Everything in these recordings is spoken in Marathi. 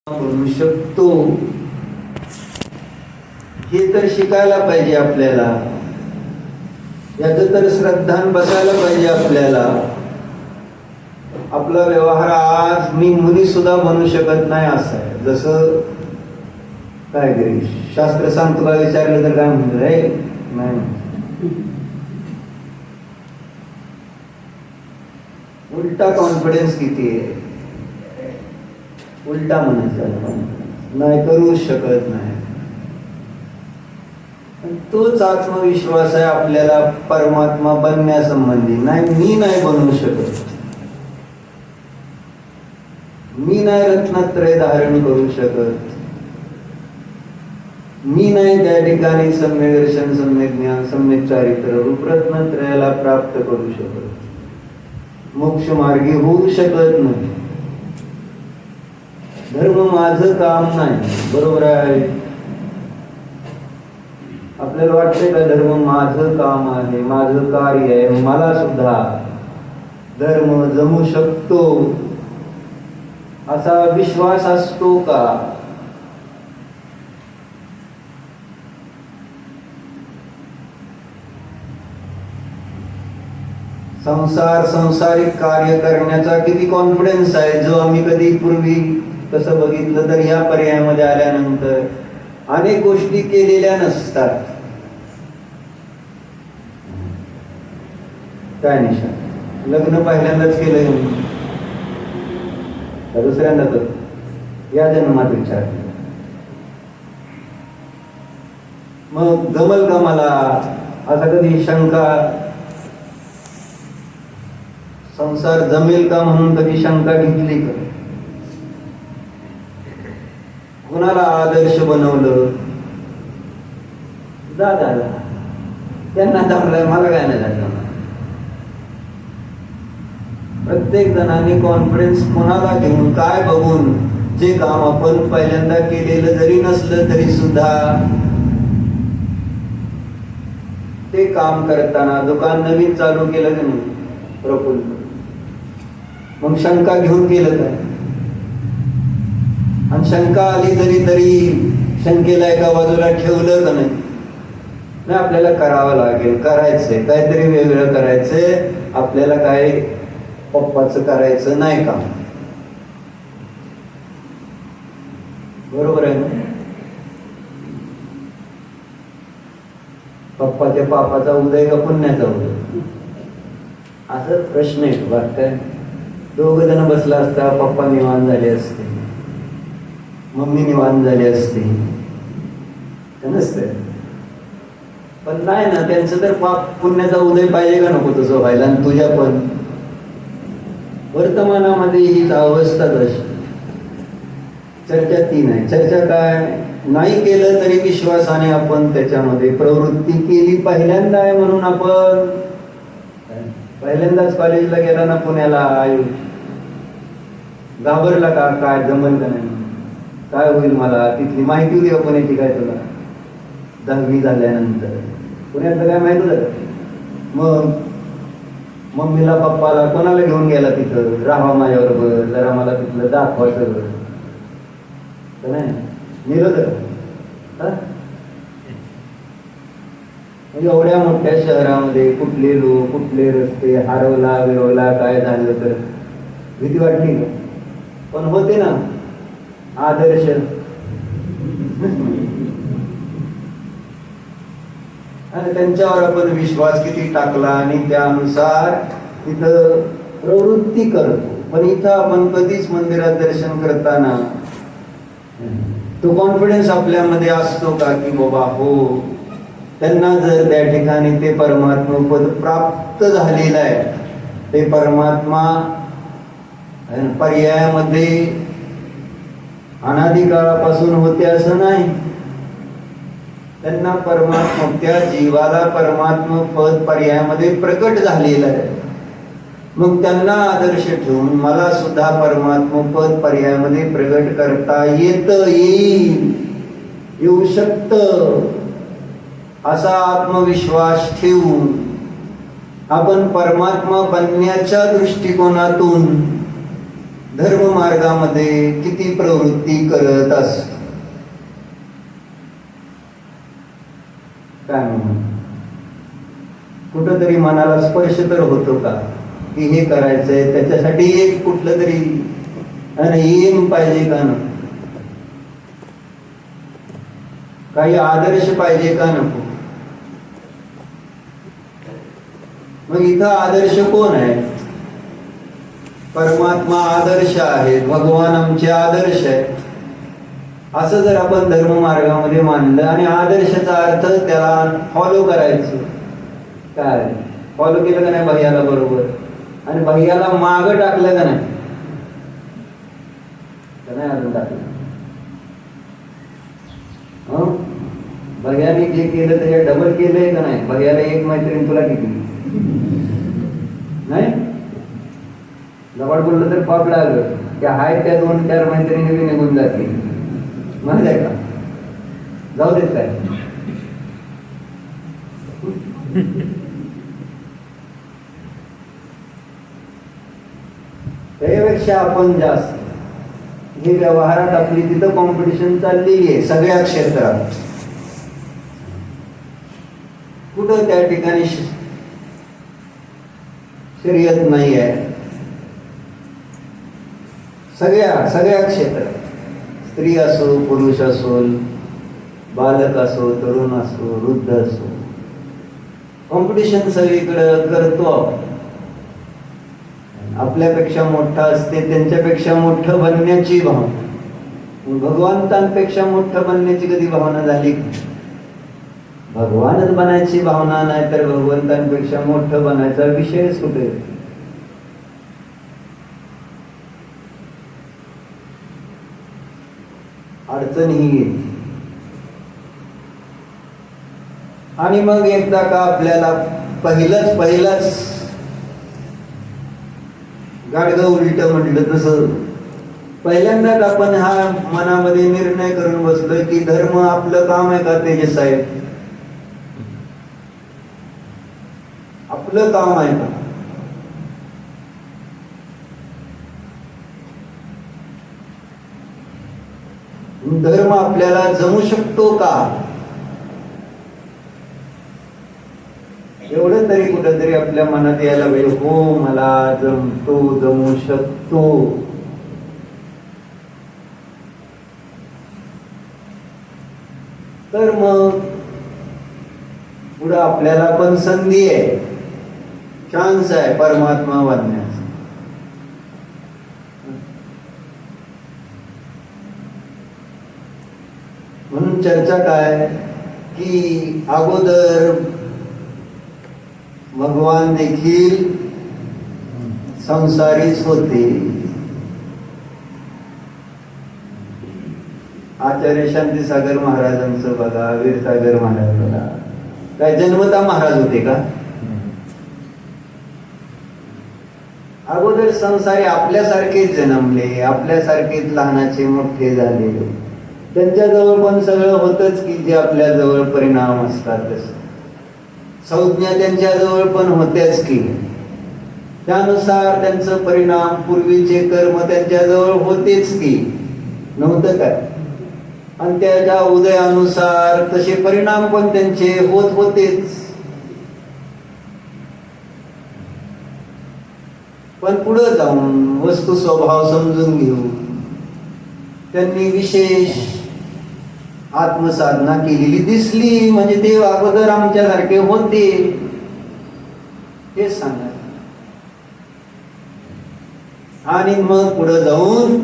बनू शकतो हे तर शिकायला पाहिजे आपल्याला. याचं तर श्रद्धान बसायला पाहिजे आपल्याला. आपला व्यवहार आज मी मुनी सुद्धा बनू शकत नाही असं आहे. जसं काय तरी शास्त्र सांगतो का विचारलं तर काय म्हणतो रे नाही. उलटा कॉन्फिडन्स किती आहे, उलटा म्हणायचा नाही, करू शकत नाही. तोच आत्मविश्वास आहे आपल्याला परमात्मा बनण्यासंबंधी. नाही मी नाही बनवू शकत, मी नाही रत्नत्रय धारण करू शकत, मी नाही त्या ठिकाणी सम्यक दर्शन, सम्यक ज्ञान, सम्यक चारित्र रूप रत्नत्रयाला प्राप्त करू शकत, मोक्ष मार्गी होऊ शकत नाही. धर्म माझं काम नाही, बरोबर आहे. आपल्याला वाटतंय का धर्म माझं काम आहे, माझं कार्य आहे, मला सुद्धा धर्म जमू शकतो असा विश्वास असतो का? सांसारिक कार्य करण्याचा किती कॉन्फिडन्स आहे, जो आम्ही कधी पूर्वी कसं बघितलं तर या पर्यायामध्ये आल्यानंतर अनेक गोष्टी केलेल्या नसतात. काय निशा लग्न पहिल्यांदाच केलंय दुसऱ्यांदा तर या जन्मात विचार मग जमल का मला असा कधी शंका, संसार जमेल का म्हणून कधी शंका घेतली का? कुणाला आदर्श बनवलं दादाला, त्यांना जमलंय मला काय नाही झालं. प्रत्येक जणांनी कॉन्फिडन्स कोणाला घेऊन काय बघून जे काम आपण पहिल्यांदा केलेलं जरी नसलं तरी सुद्धा ते काम करताना दुकान नवीन चालू केलं की नाही प्रफुल्ल, मग शंका घेऊन केलं काय? आणि शंका आली तरी शंकेला एका बाजूला ठेवलं का नाही? आपल्याला करावं लागेल, करायचंय काहीतरी वेगळं करायचंय आपल्याला, काय पप्पाचं करायचं नाही का? बरोबर आहे ना? पप्पाच्या पापाचा उदय का पुण्याचा उदय असं प्रश्न आहे. बात काय दोघ जण बसला असता, पप्पा निवांत झाले असते, मम्मी निवांत झाली असते, नसते. पण नाही ना, त्यांचं तर पाप पुण्याचा उदय पाहिजे का नको तसं व्हायला? आणि तुझ्या पण वर्तमानामध्ये हीच अवस्था अशी. चर्चा ती नाही. चर्चा काय नाही केलं तरी विश्वासाने आपण त्याच्यामध्ये प्रवृत्ती केली. पहिल्यांदा आहे म्हणून आपण पहिल्यांदाच कॉलेजला गेला ना पुण्याला, घाबरला का? काय जमल का नाही, काय होईल मला? तिथली माहिती होती का पुण्याची काय तुला? 10वी झाल्यानंतर पुण्याचं काय माहिती होतं? मग मम्मीला पप्पाला कोणाला घेऊन गेला तिथं? राहा माझ्याबरोबर, जरा मला तिथलं दाखवायचं नाही नेलं तर. एवढ्या मोठ्या शहरामध्ये कुठले लोक, कुठले रस्ते, हरवला बिरवला काय झालं तर भीती वाटली का? पण होते ना आदर्श. आणि त्यांच्यावर आपण विश्वास किती टाकला आणि त्यानुसार तिथं प्रवृत्ती करतो. पण इथं आपण कधीच मंदिरात दर्शन करताना तो कॉन्फिडन्स आपल्यामध्ये असतो का की बाबा हो, त्यांना जर त्या ठिकाणी ते परमात्मा पद प्राप्त झालेलं आहे, ते परमात्मा पर्यायामध्ये अनादी काळापासून होते असं नाही. त्यांना परमात्मा, त्या जीवाला परमात्मा पद पर्यायामध्ये प्रकट झालेलं आहे. मग त्यांना आदर्श ठेवून मला सुद्धा परमात्मा पद पर्यायामध्ये प्रकट करता येऊ शकतं असा आत्मविश्वास ठेवून आपण परमात्मा बनण्याच्या दृष्टिकोनातून धर्म मार्गामध्ये किती प्रवृत्ती करत असतो. काय म्हणून कुठंतरी मनाला स्पर्श तर होतो का की हे करायचंय, त्याच्यासाठी एक कुठलं तरी एम पाहिजे का नको, काही आदर्श पाहिजे का नको. मग इथं आदर्श कोण आहे? परमात्मा आदर्श आहे, भगवान आमचे आदर्श आहे. असं जर आपण धर्म मार्गामध्ये मानलं आणि आदर्शाचा अर्थ त्याला फॉलो करायचं. काय फॉलो केलं का नाही भैयाला बरोबर, आणि भैयाला माग टाकलं का नाही अजून टाकलं. भैयाने जे केलं त्याच्या डबल केलंय का नाही. भैयाला एक मैत्रीण तुला किती नाही जवळ बोललं तर पाप लागलं की हाय त्या 2-4 मैत्रिणी बी निघून जातील. माहित आहे का, जाऊ देत काय. त्यापेक्षा आपण जास्त हे व्यवहारात आपली तिथं कॉम्पिटिशन चाललेली आहे सगळ्या क्षेत्रात. कुठं त्या ठिकाणी शर्यत नाही आहे. सगळ्या क्षेत्रात स्त्री असो, पुरुष असो, बालक असो, तरुण असो, वृद्ध असो, कॉम्पिटिशन सगळीकडे करतो. आपल्यापेक्षा मोठा असते, त्यांच्यापेक्षा मोठं बनण्याची भावना. भगवंतांपेक्षा मोठं बनण्याची कधी भावना झाली? भगवानच बनायची भावना नाही तर भगवंतांपेक्षा मोठं बनायचा विषयच कुठे. अडचण ही येते. आणि मग एकदा का आपल्याला पहिलंच गाडगं उलट म्हटलं तसं पहिल्यांदाच आपण हा मनामध्ये निर्णय करून बसलोय की धर्म आपलं काम आहे का तेजस साहेब, आपलं काम आहे का. धर्म आपल्याला जमू शकतो का, एवढं तरी कुठंतरी आपल्या मनात यायला पाहिजे. हो मला जमतो, जमू शकतो. तर मग पुढं आपल्याला पण संधी आहे, चान्स आहे परमात्मा बनण्याचा. म्हणून चर्चा काय की अगोदर भगवान देखील संसारीच होते. आचार्य शांतीसागर महाराजांचं बघा, वीरसागर महाराज बघा, काय जन्मता महाराज होते का? अगोदर संसारी आपल्यासारखेच जन्मले, आपल्यासारखेच लहानाचे मोठे झाले. त्यांच्याजवळ पण सगळं होतच की जे आपल्या जवळ परिणाम असतात तसं. संज्ञा त्यांच्याजवळ पण होत्याच की, त्यानुसार त्यांचं परिणाम, पूर्वीचे कर्म त्यांच्याजवळ होतेच की, नव्हतं काय. आणि त्याच्या उदयानुसार तसे परिणाम पण त्यांचे होत होतेच. पण पुढे जाऊन वस्तू स्वभाव समजून घेऊन त्यांनी विशेष आत्मसाधना केलेली दिसली. म्हणजे ते अगोदर आमच्यासारखे होते हे सांगा. आणि मग पुढे जाऊन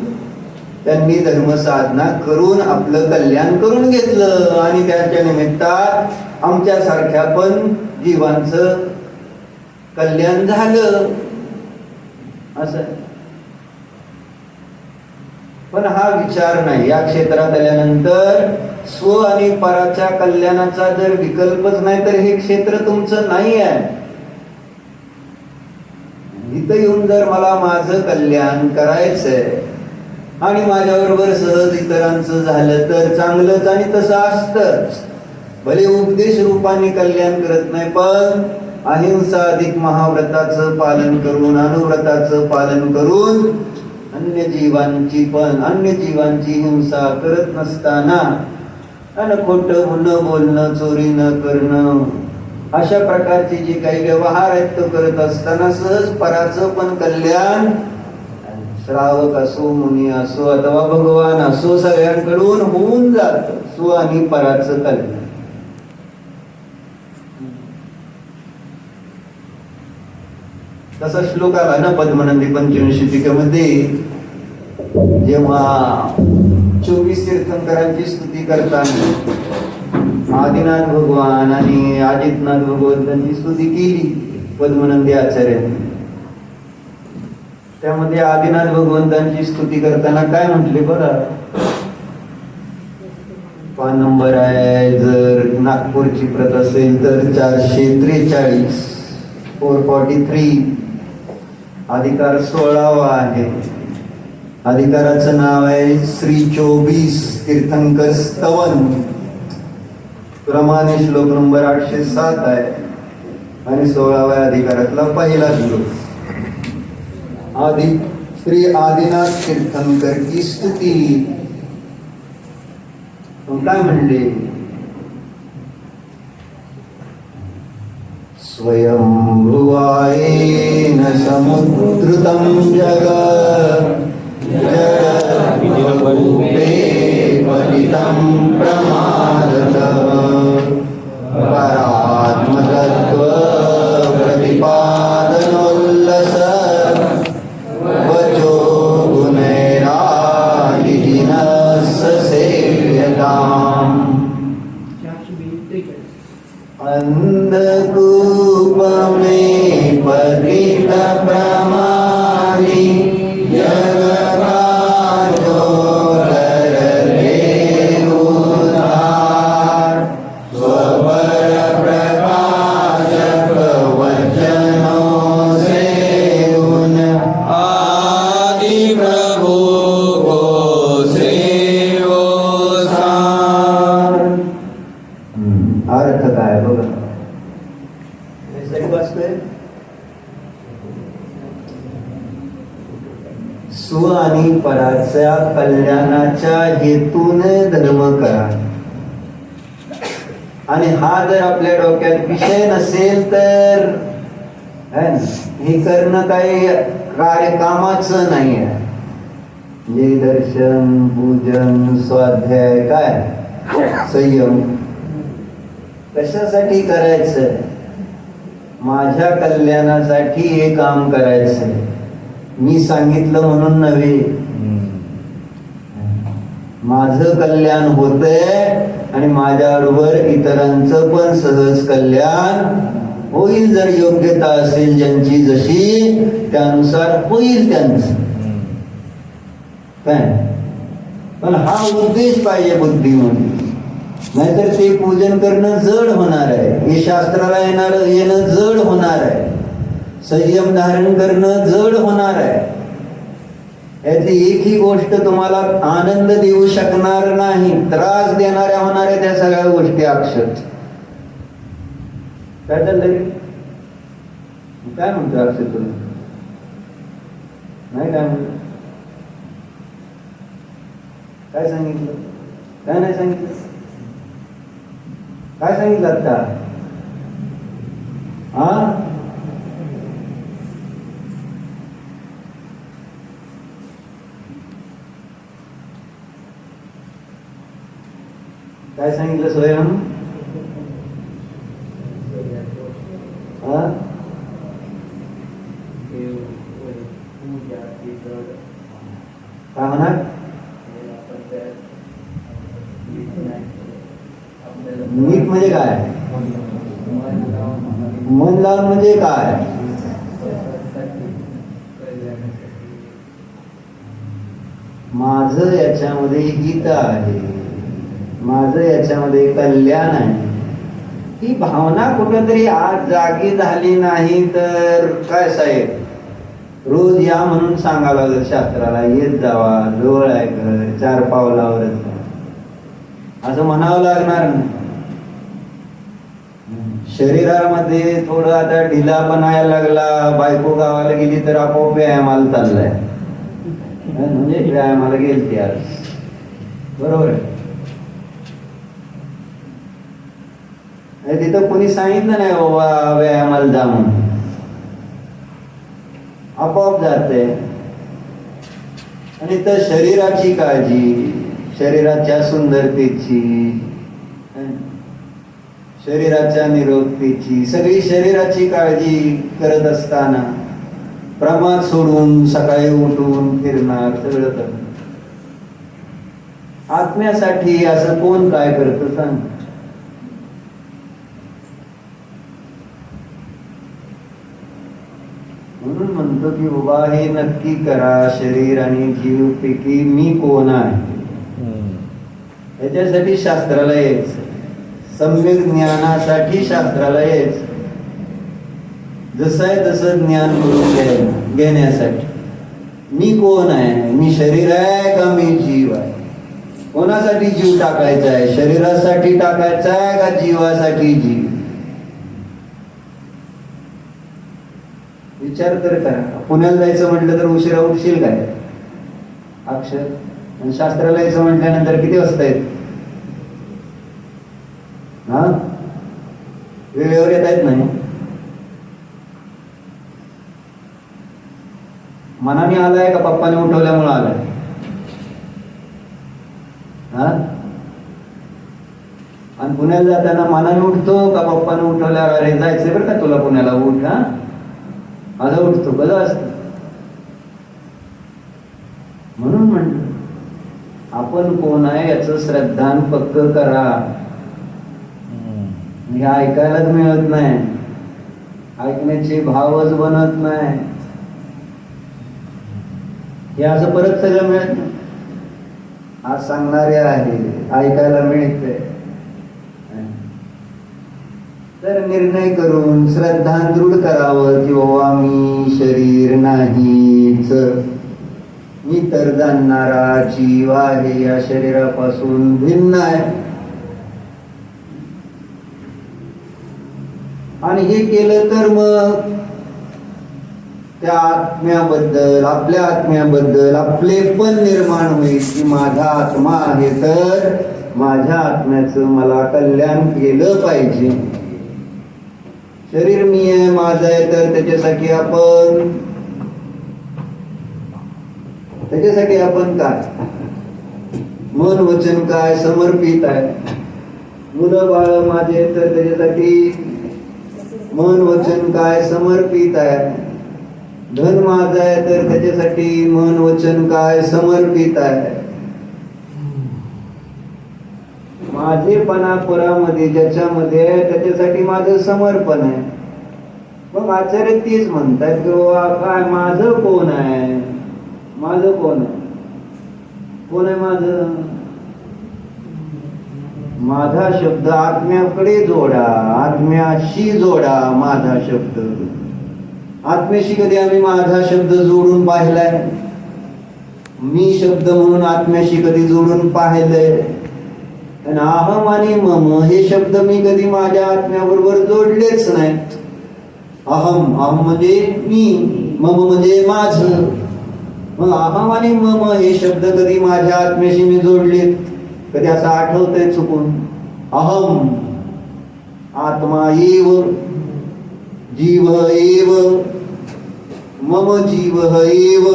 त्यांनी धर्मसाधना करून आपलं कल्याण करून घेतलं. आणि त्याच्या निमित्तात आमच्यासारख्या पण जीवांचं कल्याण झालं असं. पण हा विचार नाही. या क्षेत्रात आल्यानंतर स्व आणि पराच्या कल्याणाचा जर विकल्पच नाही तर हे क्षेत्र तुमचं नाही आहे. इथं येऊन जर मला माझं कल्याण करायचंय आणि माझ्याबरोबर सहज इतरांचं झालं तर चांगलंच, आणि तसं असतंच. भले उपदेश रूपाने कल्याण करत नाही, पण अहिंसा अधिक महाव्रताचं पालन करून, अनुव्रताचं पालन करून अन्य जीवांची हिंसा करत नसताना आणि खोटं न बोलणं, चोरी न करणं, अशा प्रकारचे जे काही व्यवहार आहेत तो करत असताना सहज पराचं पण कल्याण, श्रावक असो, मुनी असो अथवा भगवान असो, सगळ्यांकडून होऊन जात स्व आणि पराचं कल्याण. तसा श्लोक आला ना पद्मनंदी पंचमशतीकेमध्ये, जेव्हा 24 तीर्थंकरांची स्तुती करताना आदिनाथ भगवान आणि आदित्यनाथ भगवंतांची स्तुती केली पद्मनंदी आचार्यांनी. त्यामध्ये आदिनाथ भगवंतांची स्तुती करताना काय म्हटले बघा, पान नंबर आहे, जर नागपूरची प्रत असेल तर 443, 443. अधिकार 16वा आहे. अधिकाराचं नाव आहे श्री 24 तीर्थंकर स्तवन. क्रमाने श्लोक नंबर 807 आहे आणि 16व्या अधिकारातला पहिला श्लोक. श्री आदिनाथ तीर्थंकर की स्तुती. काय म्हणले, स्वयंभुवायेन समुद्रुतं जगत् जडरूपे पतितं प्रमादतः परात्मतत्त्व प्रतिपादनोल्लस वचो गुणैरादिनस्य सेव्यताम्. अंधकूप में पतित प्रमादी जगराजो करते उद्धार स्वपर प्रकाशक वचनों से उन आदि प्रभु को सेवो सार. अर्थ काय बघा, स्व आणि पराच्या कल्याणाच्या हेतूने धर्म करा. आणि हा जर आपल्या डोक्यात विषय नसेल तर हे करणं काही कार्यकामाचं नाही आहे. जे दर्शन, पूजन, स्वाध्याय, काय संयम कशासाठी करायचं, माझ्या कल्याणासाठी हे काम करायचंय. मी सांगितलं म्हणून नव्हे, माझं कल्याण होतंय आणि माझ्याबरोबर इतरांचं पण सहज कल्याण होईल. जर योग्यता असेल ज्यांची जशी, त्यानुसार होईल त्यांचं. काय पण हा उद्देश पाहिजे बुद्धीमध्ये. नाहीतर ते पूजन करणं जड होणार आहे, हे शास्त्राला येणं जड होणार आहे, संयम धारण करणं जड होणार आहे. यातली एकही गोष्ट तुम्हाला आनंद देऊ शकणार नाही, त्रास देणाऱ्या होणार आहे त्या सगळ्या गोष्टी अक्षर. काय चाललंय, काय म्हणतो अक्षर तुम्ही, नाही काय म्हणतो, काय सांगितलं, काय नाही सांगितलं, काय सांगितलं आता, हा काय सांगितलं स्वयं, काय म्हणा, नीट म्हणजे काय, मन लावून म्हणजे काय, माझं याच्यामध्ये गीता आहे, माझं याच्यामध्ये कल्याण आहे. ही भावना कुठेतरी आज जागी झाली नाही तर काय साहेब, रोज या म्हणून सांगावं लागलं शास्त्राला, येत जावा, जवळ आहे घर, 4 पावलावरच असं म्हणावं लागणार नाही. शरीरामध्ये थोडं आता ढिला पण यायला लागला, बायको गावाला गेली तर आपोआप व्यायामाला चाललाय. म्हणजे व्यायामाला गेलते आज, बरोबर आहे. तिथं कोणी सांगितलं नाही बाबा व्यायामाला जा म्हणून, आपोआप जाते. आणि तर शरीराची काळजी, शरीराच्या सुंदरतेची, शरीराच्या निरोगतेची, सगळी शरीराची काळजी करत असताना प्रमाद सोडून सकाळी उठून फिरणार, सगळं करणार. आत्म्यासाठी असं कोण काय करतं सांग? म्हणून म्हणतो की बाबा हे नक्की करा, शरीर आणि जीव पैकी मी कोण आहे. याच्यासाठी शास्त्राला यायचं, सम्यक ज्ञानासाठी शास्त्राला यायचं. जसं आहे तसं ज्ञान करून घेण्यासाठी. मी कोण आहे? मी शरीर आहे का मी जीव आहे? कोणासाठी जीव टाकायचा आहे? शरीरासाठी टाकायचा आहे का जीवासाठी जीव? विचार तर करा. पुण्याला जायचं म्हटलं तर उशिरा उठशील काय अक्षर? आणि शास्त्राला यायचं म्हटल्यानंतर किती वाजता येत? हा, वेळेवर येता येत नाही. मनाने आलाय का पप्पाने उठवल्यामुळे आलाय? हा, आणि पुण्याला जाताना मनाने उठतो का पप्पाने उठवल्यावर अरे जायचंय बरं का तुला पुण्याला, उठ हा, माझा उठतो कसं असत. म्हणून म्हणलं आपण कोण आहे याचं श्रद्धान पक्क करा. हे ऐकायलाच मिळत नाही, ऐकण्याचे भावच बनत नाही. हे असं परत सगळं मिळत नाही. आज सांगणारे आहे, ऐकायला मिळते. तर निर्णय करून श्रद्धान दृढ करावं की बाबा मी शरीर नाहीच, मी तर जाणणारा जीव आहे, या शरीरापासून भिन्न आहे. आणि हे केलं तर मग त्या आत्म्याबद्दल, आपल्या आत्म्याबद्दल आपले पण निर्माण होईल की माझा आत्मा आहे तर माझ्या आत्म्याचं मला कल्याण केलं पाहिजे. शरीर मी आहे, माझं आहे, तर त्याच्यासाठी आपण काय मन वचन काय समर्पित आहे. मुलं बाळ माझे तर त्याच्यासाठी मन वचन काय समर्पित आहे. धन माझं आहे तर त्याच्यासाठी मन वचन काय समर्पित आहे. माझेपणा परामध्ये ज्याच्यामध्ये आहे त्याच्यासाठी माझं समर्पण आहे. मग आचार्य तीच म्हणतात की काय माझं कोण आहे? माझं कोण आहे? कोण आहे माझं? माझा शब्द आत्म्याकडे जोडा, आत्म्याशी जोडा. माझा शब्द आत्म्याशी कधी आम्ही माझा शब्द जोडून पाहिलाय? मी शब्द म्हणून आत्म्याशी कधी जोडून पाहिलंय? आणि अहम आणि मम हे शब्द मी कधी माझ्या आत्म्याबरोबर जोडलेच नाही. अहम म्हणजे मी, मम म्हणजे माझं. मग अहम आणि मम हे शब्द कधी माझ्या आत्म्याशी मी जोडलेत? कधी असं आठवतंय चुकून? अहम आत्मा एव, जीव एव, मम जीव एव,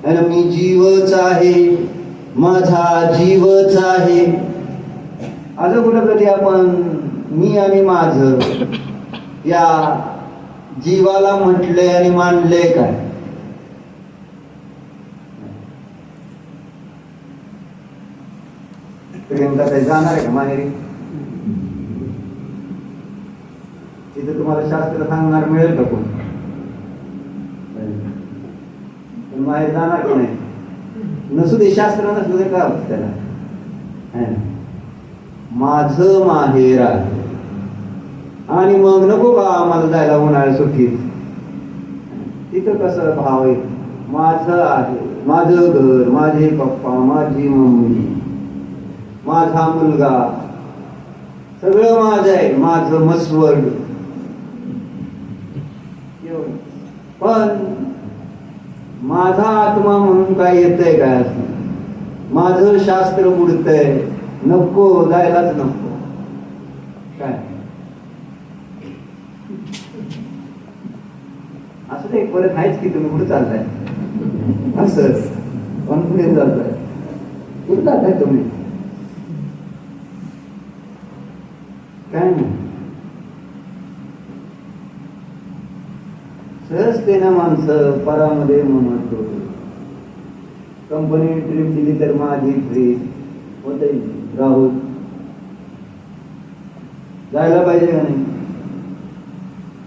आणि मी जीवच आहे, माझा जीवच आहे. असं कुठं कधी आपण मी आणि माझं या जीवाला म्हटलंय आणि मानलंय काय? प्रियंका ताई जाणार आहे का माहेरी? तिथे तुम्हाला शास्त्र सांगणार मिळेल का कोण? माहेर जाणार की नाही? नसू दे, शास्त्र नसू दे, का त्याला माझं माहेर आहे. आणि मग नको का आम्हाला जायला उन्हाळ्या सुट्टीत? तिथं कसं भाव आहे, माझं आहे, माझं घर, माझे पप्पा, माझी मम्मी, माझा मुलगा, सगळं माझं आहे, माझं मसवड. पण माझा आत्मा म्हणून काय येतंय काय असं, माझं शास्त्र बुडतंय, नको जायलाच नको काय असं ते परत आहेच की तुम्ही कुठे चालताय असं कॉन्फिडन्स चालताय कुठे चालताय तुम्ही काय नाही सहजते ना माणसं परामध्ये म्हणतो कंपनी ट्रिप दिली तर माझी ट्रिप होते राहुल जायला पाहिजे का नाही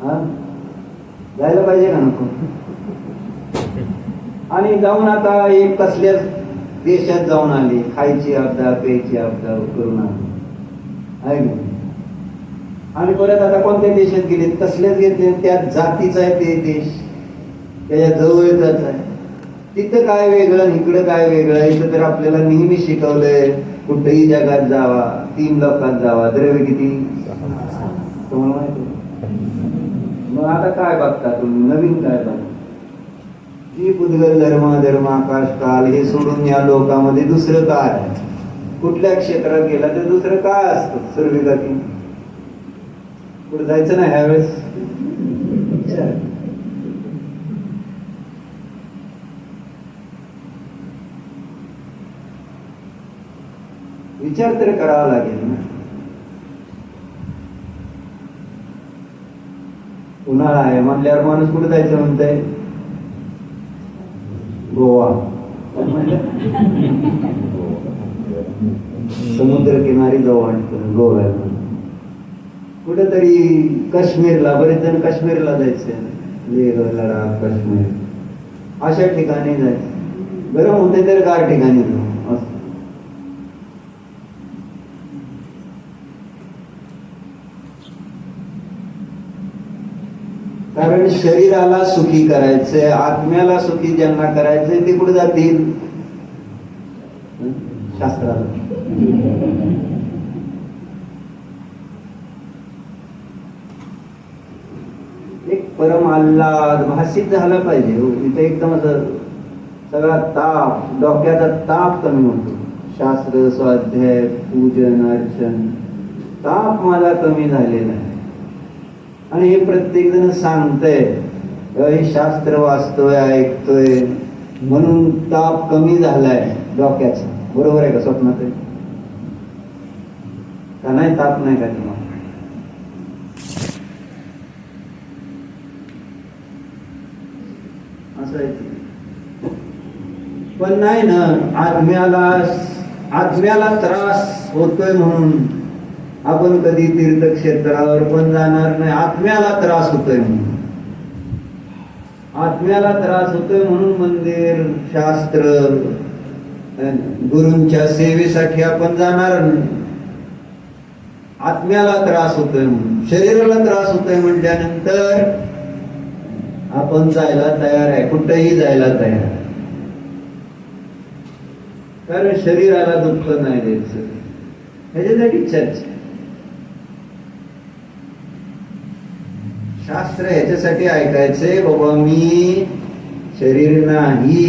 हा जायला पाहिजे का नको आणि जाऊन आता एक कसल्याच देशात जाऊन आले खायची आपदा प्यायची आपदा करून आले आहे का आणि परत आता कोणत्या देशात गेले तसल्याच घेतले त्या जातीचा आहे ते देश त्याच्या जवळचाच आहे तिथं काय वेगळं इकडं काय वेगळं इथं तर आपल्याला नेहमी शिकवलंय कुठेही जगात जावा 3 लोकात जावा द्रव्य किती तुम्हाला माहिती मग आता काय बघता तुम्ही नवीन काय बघता जी पुद्गल धर्म आकाश काल हे सोडून या लोकांमध्ये दुसरं काय आहे कुठल्या क्षेत्रात गेला तर दुसरं काय असतं सर्विकाती पुढे जायचं नाही ह्यावेळेस विचार तर करावा लागेल ना उन्हाळा आहे म्हटल्यावर माणूस कुठे जायचं म्हणताय गोवा समुद्र किनारी जाऊ वाटतं गोव्याला कुठेतरी काश्मीरला बरेच जण काश्मीरला जायचे लेह लडाख काश्मीर अशा ठिकाणी जायचं गरम होते तर गार ठिकाणी जाऊ असं कारण शरीराला सुखी करायचंय आत्म्याला सुखी ज्यांना करायचंय ते कुठे जातील शास्त्राला एक परम आल्हाद भासित झाला पाहिजे इथे एकदम असं सगळा ताप डोक्याचा ताप कमी होतो शास्त्र स्वाध्याय पूजन अर्चन ताप माझा कमी झालेला आहे आणि हे प्रत्येक जण सांगतंय हे शास्त्र वाचतोय ऐकतोय म्हणून ताप कमी झालाय डोक्याचा बरोबर आहे का स्वप्नात का नाही ताप नाही का तुम्हाला असं आहे पण नाही ना आत्म्याला त्रास होतोय म्हणून आपण कधी तीर्थक्षेत्रावर पण जाणार नाही आत्म्याला त्रास होतोय म्हणून आत्म्याला त्रास होतोय म्हणून मंदिर शास्त्र गुरूंच्या सेवेसाठी आपण जाणार नाही आत्म्याला त्रास होतोय म्हणून शरीराला त्रास होतोय म्हटल्यानंतर आपण जायला तयार आहे कुठेही जायला तयार आहे कारण शरीराला दुःख नाही द्यायचं ह्याच्यासाठी चर्चा शास्त्र ह्याच्यासाठी ऐकायचंय बाबा मी शरीर नाही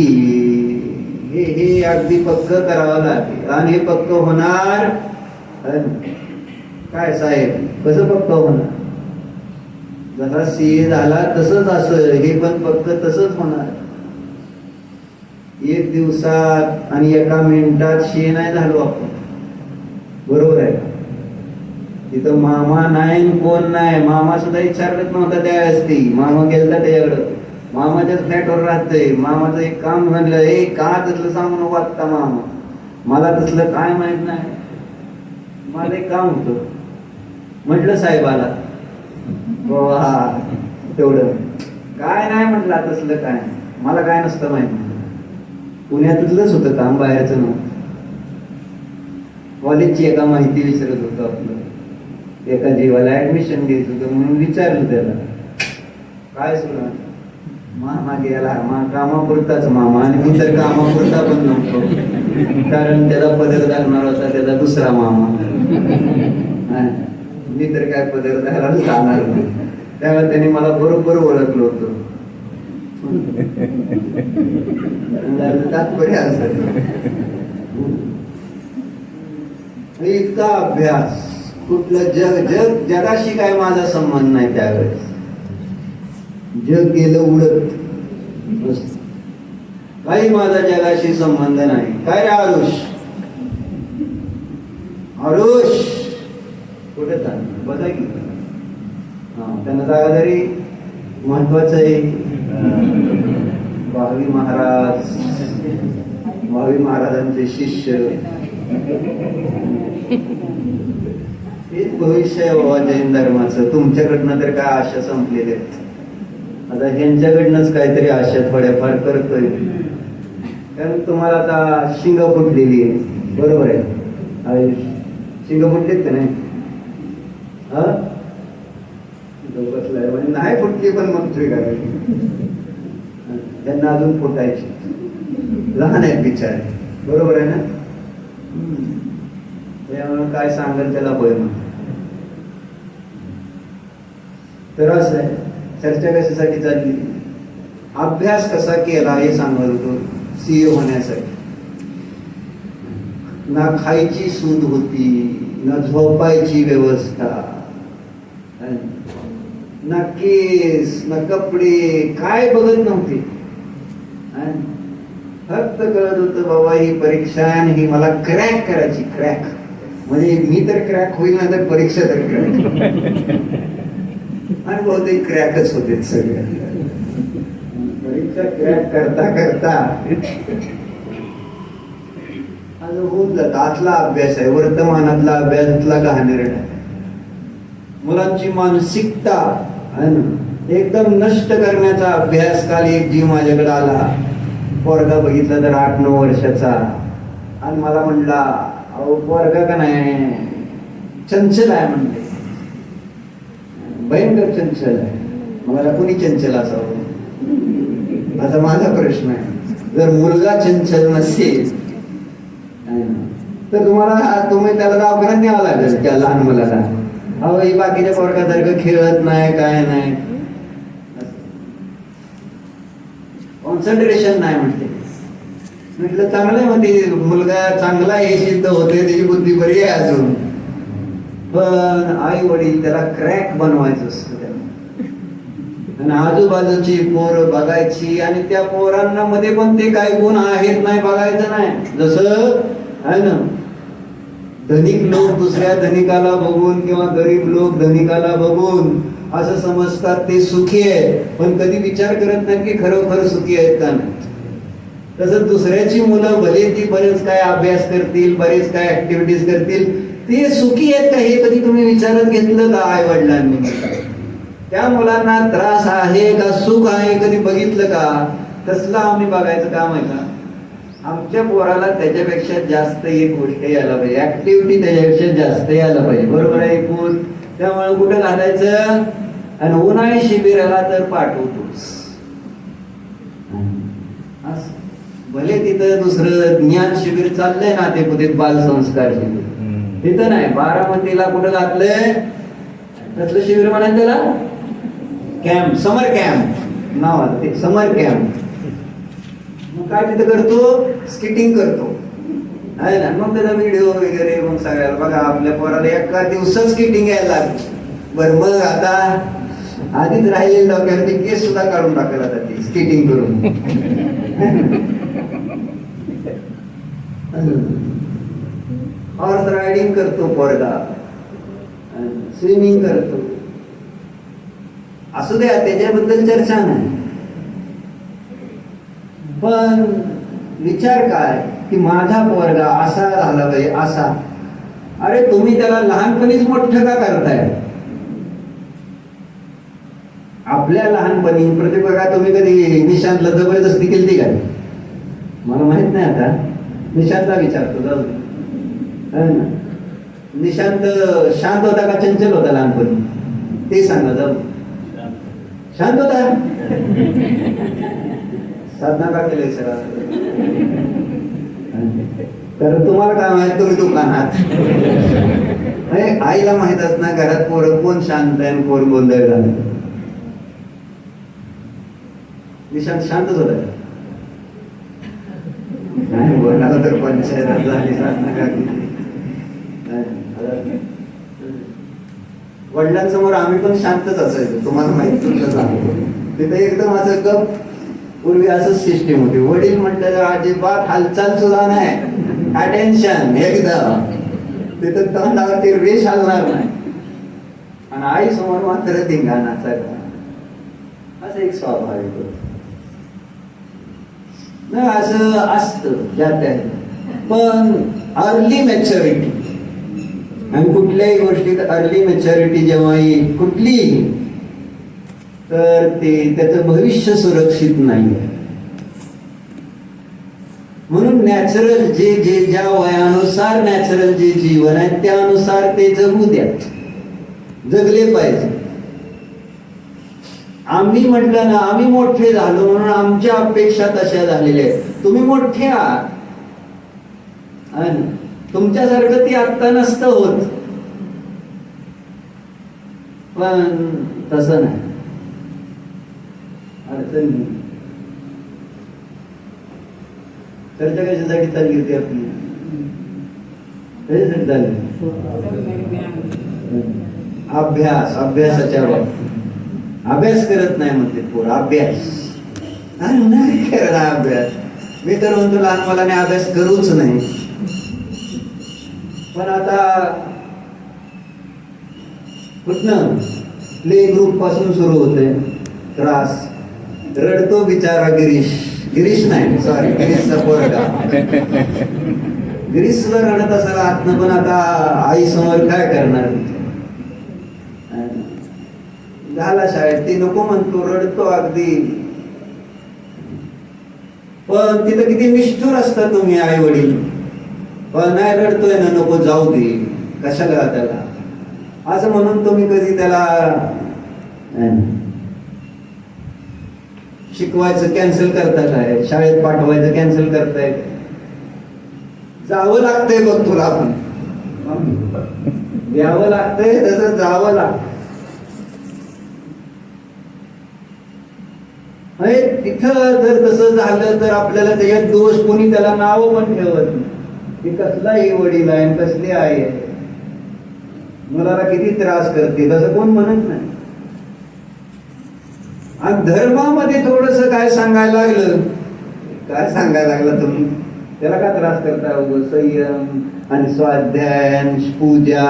हे अगदी पक्क करावं लागेल आणि हे पक्क होणार काय साहेब कसं पक्क होणार जसा सीए झाला तसंच असं हे पण पक्क तसंच होणार 1 दिवसात आणि 1 मिनिटात सीए नाही झालो आपण बरोबर आहे तिथं मामा नाही कोण नाही मामा सुद्धा विचारत नव्हता त्यावेळेस ती मामा गेलता त्याच्याकडं मामाच्याच फ्लॅटवर राहतोय मामाचं एक काम म्हणलं का तसलं सांगू नको आत्ता मामा मला तसलं काय माहित नाही माझं एक काम होतं म्हटलं साहेबाला हा तेवढं काय नाही म्हटलं तसलं काय मला काय नसतं माहित पुण्यातलंच होतं काम बाहेरचं नव्हतं कॉलेजची एका माहिती विचारत होतं आपलं एका जीवाला ऍडमिशन घ्यायचं होतं म्हणून विचारलं त्याला काय सुरू मामा गेला कामापुरताच मामा आणि मी तर कामापुरता पण नव्हतो कारण त्याचा पदर लागणार होता त्याचा दुसरा मामा मी तर काय पदर द्यायला जाणार नाही त्यावेळेला त्यांनी मला बरोबर ओळखलं होतं तात्पर्य असं इतका अभ्यास, कुठलं जगाशी काय माझा संबंध नाही त्यावेळेस, जग गेलं उडत, काही माझा जगाशी संबंध नाही. काय रे आरुष, आरुष कुठे चाललं बघा की. त्यांना जागा तरी महत्वाचं आहे. भावी महाराजांचे शिष्य, हेच भविष्य आहे बाबा जैन धर्माचं. तुमच्याकडनं तर काय आशा संपलेल्या आहेत, आता ह्यांच्याकडनंच काहीतरी आशा थोड्याफार करतोय. कारण तुम्हाला आता शिंग फुटलेली आहे, बरोबर आहे, शिंग फुटलेत का नाही? बसलाय म्हणजे नाही फुटली, पण मग तुम्ही करायची, त्यांना अजून फुटायची, लहान आहेत बिचारे, बरोबर आहे ना? त्यामुळे काय सांगेल त्याला होय मग. तर असं आहे, चर्चा कशासाठी चालली, अभ्यास कसा केला हे सांगत होतो. सीए होण्यासाठी ना खायची सूद होती, ना झोपायची व्यवस्था, ना केस, ना कपडे, काय बघत नव्हते. फक्त कळत होतं बाबा ही परीक्षा आणि ही मला क्रॅक करायची. क्रॅक म्हणजे मी तर क्रॅक होईल ना, तर परीक्षा तर क्रॅक. आणि बहुतेक क्रॅकच होते सगळे. परीक्षा क्रॅक करता करता होऊन जात. आतला अभ्यास आहे, वर्तमानातला अभ्यासातला घाणेरडा. मुलांची मानसिकता एकदम नष्ट करण्याचा अभ्यास. काल एक जीव माझ्याकडे आला, पोरगा बघितला तर 8-9 वर्षाचा, आणि मला म्हणला अहो पोरगा का नाही चंचल आहे, म्हणते भयंकर चंचल आहे. मला कोणी चंचल असावं असा माझा प्रश्न आहे. जर मुलगा चंचल नसेल तर तुम्ही त्याला दवाखान्यात न्यावं लागेल. त्या लहान मुलाला अहो ही बाकीच्या पोरगासारखं खेळत नाही, काय नाही, कॉन्सन्ट्रेशन नाही म्हणते. म्हटलं चांगलं आहे, म्हणते मुलगा चांगला हे सिद्ध होते, त्याची बुद्धी बरी आहे अजून, पण आई वडील त्याला क्रॅक बनवायचं असतं. आणि आजूबाजूची पोरं बघायची आणि त्या पोरांना मध्ये पण ते काय गुण आहेत नाही बघायचं नाही. जसं आहे ना, धनिक लोक दुसऱ्या धनिकाला बघून किंवा गरीब लोक धनिकाला बघून असं समजतात ते सुखी आहे, पण कधी विचार करत नाही की खरोखर सुखी आहेत का नाही. तसं दुसऱ्याची मुलं भले ती बरेच काय अभ्यास करतील, बरेच काय ऍक्टिव्हिटीज करतील, ते सुखी आहेत का हे कधी तुम्ही विचारत घेतलं का आई वडिलांनी? त्या मुलांना त्रास आहे का सुख आहे कधी बघितलं का? तसलं आम्ही बघायचं काम आहे का? आमच्या पोराला त्याच्यापेक्षा जास्त एक गोष्ट यायला पाहिजे, ऍक्टिव्हिटी त्याच्यापेक्षा जास्त यायला पाहिजे, बरोबर आहे पूर्ण. त्यामुळे कुठं घालायचं, आणि उन्हाळी शिबिराला तर पाठवतोच. भले तिथं दुसरं ज्ञान शिबिर चाललंय ना, ते कुठे बालसंस्कार शिबिर, तिथं नाही. बारामतीला कुठं घातलंय तसलं शिबिर म्हणायचं त्याला, कॅम्प, समर कॅम्प नाव आहे ते, समर कॅम्प. मग काय तिथं करतो, स्किटिंग करतो आहे ना. मग त्याचा व्हिडिओ वगैरे मग सगळ्याला बघा, आपल्या पोराला एका दिवसात स्किटिंग यायला लागली. बरं मग आता आधीच राहिलेले डोक्यावरती केस सुद्धा काढून टाकायला जाते स्किटिंग करून. हॉर्स रायडिंग करतो पोरगा, स्विमिंग करतो, असू द्या, त्याच्याबद्दल चर्चा नाही. पण विचार काय की माझा पोरगा असा झाला पाहिजे असा. अरे तुम्ही त्याला लहानपणीच मोठं का करताय? आपल्या लहानपणी प्रतिभा तुम्ही कधी निशांतला जबरदस्ती केली का? मला माहित नाही, आता निशांतला विचारतो. जाऊ ना, निशांत शांत होता का चंचल होता लहानपणी ते सांगा. जाऊ, शांत होता? साधना का केलंय सर? तर तुम्हाला काय माहित, तुम्ही दुकानात. आईला माहित असणार घरात पोरं कोण शांत आहे कोण गोंधळ झालं. निशांत शांत झाला नाही बोलणार तर पंचायत झाली वडिलांसमोर आम्ही पण शांतच असायचो, तुम्हाला माहित तुमचं सांगतो. तिथे एकदम असं गप, पूर्वी असंच सिस्टीम होती. वडील म्हटलं तर अजिबात हालचाल सुद्धा नाही, अटेन्शन एकदम. तिथं तोंडावरती रेष हलणार नाही. आणि आई समोर मात्र धिंगाणा सगळा. असं एक स्वाभाविक होत ना, असं असतं ज्यात. पण अर्ली मॅच्युरिटी, आणि कुठल्याही गोष्टीत अर्ली मॅच्युरिटी जेव्हा येईल कुठलीही, तर ते त्याचं भविष्य सुरक्षित नाही. म्हणून नॅचरल जे जे ज्या वयानुसार नॅचरल जे जीवन आहे त्यानुसार ते जगू द्या, जगले पाहिजे. आम्ही म्हटलं ना, आम्ही मोठे झालो म्हणून आमच्या अपेक्षा तशा झालेल्या आहेत. तुम्ही मोठे आहात, तुमच्यासारखं ती आत्ता नसतं होत, पण तसं नाही. अडचण नाही. चर्चा कशासाठी चालली होती आपली? कशासाठी चालली? अभ्यास, अभ्यासाच्या बाबतीत. अभ्यास करत नाही म्हणते पोर, अभ्यास नाही करणार. अभ्यास मी तर म्हणतो लहान मुलाने अभ्यास करूच नाही. पण आता कुठनं प्ले ग्रुप पासून सुरू होते त्रास. रडतो बिचारा गिरीश, गिरीश नाही सॉरी, गिरीशचा पोरगा. गिरीश सुद्धा रडत असायला आतनं, पण आता आई समोर काय करणार. झाला शाळेत, ती नको म्हणतो, रडतो अगदी. पण तिथं किती निष्ठुर असता तुम्ही आई वडील. पण नाही रडतोय ना, नको जाऊ दे, कशाला त्याला असं म्हणून तुम्ही कधी त्याला शिकवायचं कॅन्सल करता काय, शाळेत पाठवायचं कॅन्सल करताय. जावं लागतंय बघ तुला, पण यावं लागतंय, तसं जावं लागतं. तिथं जर तसं झालं तर आपल्याला त्याच्यात दोष, कोणी त्याला नाव पण ठेवत नाही की कसलाही वडील आहे, कसली आई आहे, मुलाला किती त्रास करते, तसं कोण म्हणत नाही. आणि धर्मामध्ये थोडस काय सांगायला लागलं, काय सांगायला लागलं तुम्ही, त्याला का त्रास करता, संयम आणि स्वाध्याय, पूजा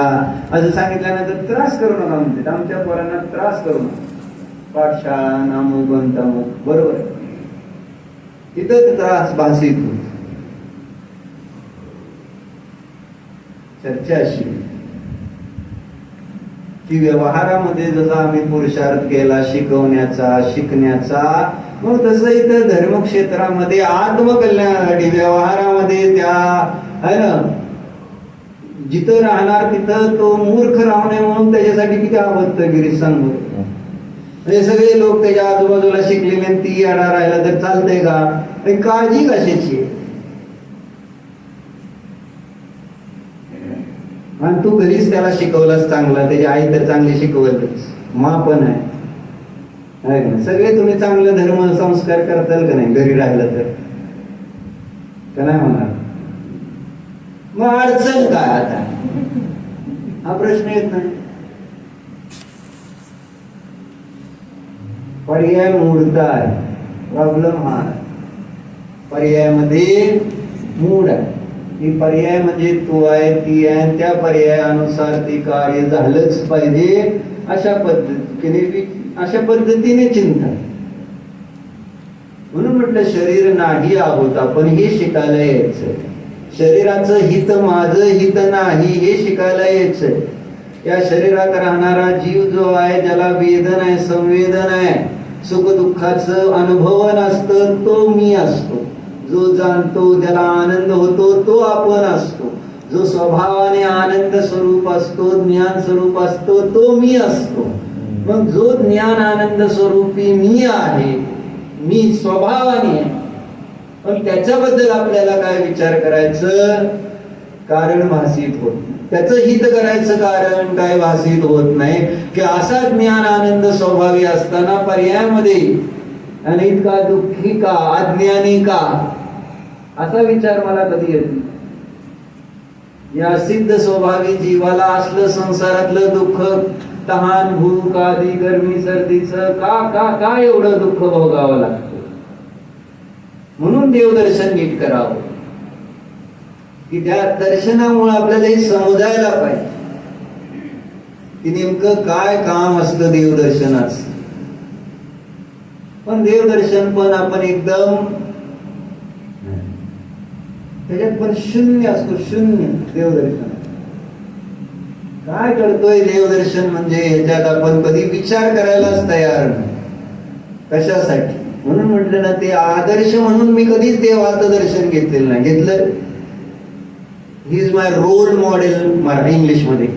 असं सांगितल्यानंतर त्रास करू नका म्हणते. आमच्या पोरांना त्रास करू नका, पाठशाळा नामुक अंतामुक, बरोबर आहे. तिथं त्रास भासित होत. चर्चा अशी की व्यवहारामध्ये जसा आम्ही पुरुषार्थ केला शिकवण्याचा, शिकण्याचा, मग तसं इथं धर्मक्षेत्रामध्ये आत्मकल्याणासाठी व्यवहारामध्ये त्या आहे ना, जिथं राहणार तिथं तो मूर्ख राहू नये म्हणून त्याच्यासाठी किती आवडतं गिरीश सांगू. हे सगळे लोक त्याच्या आजूबाजूला शिकलेले, ती येणार राहिला तर चालतंय का? काळजी कशाची? आणि तू घरीच त्याला शिकवलास चांगला, त्याची आई तर चांगली शिकवलच, मा पण आहे. सगळे तुम्ही चांगलं धर्म संस्कार करताल का नाही घरी राहिलं तर? का नाही होणार? मग अडचण काय आता? हा प्रश्न येत नाही. पर्याय मोडताय, प्रॉब्लेम हा पर्यायामध्ये मूड आहे. ही पर्याय म्हणजे तू आहे, ती आहे, त्या पर्यायानुसार ते कार्य झालंच पाहिजे अशा पद्धतीने चिंतन. म्हणून म्हटलं शरीर नाही आहोत आपण, हे शिकायला यायचं. शरीराचं हित माझं हित नाही हे शिकायला यायचं. या शरीरात राहणारा जीव जो आहे, ज्याला वेदन आहे, संवेदन आहे, सुख दुःखाचं अनुभवन असतं, तो मी असतो. जो जाणतो, ज्याला आनंद होतो, तो आपण असतो. जो स्वभावाने आनंद स्वरूप असतो, ज्ञान स्वरूप असतो, तो मी असतो. मग जो ज्ञान आनंद स्वरूपी मी आहे, मी स्वभावाने, पण त्याच्याबद्दल आपल्याला काय विचार करायचं? कारण भासित होत, त्याचं हित करायचं कारण काय भासित होत नाही. की असा ज्ञान आनंद स्वभावी असताना पर्यायामध्ये आणि इतका दुःखी का, अज्ञानी का, असा विचार मला कधी येत नाही. या सिद्ध स्वभावी जीवाला असलं संसारातलं दुःख, तहान भूक आदी गरमी सर्दीचं का का का एवढं दुःख भोगावं लागतं. म्हणून देवदर्शन नीट करावं, की त्या दर्शनामुळे आपल्याला हे समजायला पाहिजे की नेमकं काय काम असतं देवदर्शनाचं. पण देवदर्शन पण आपण एकदम त्याच्यात पण शून्य असतो, शून्य देवदर्शन. काय करतोय देवदर्शन म्हणजे ह्याच्यात आपण कधी विचार करायलाच तयार नाही. कशासाठी? म्हणून म्हटलं ना, ते आदर्श म्हणून मी कधीच देवाचं दर्शन घेतलेलं नाही. घेतलं, he is my role model. Marathi English मध्ये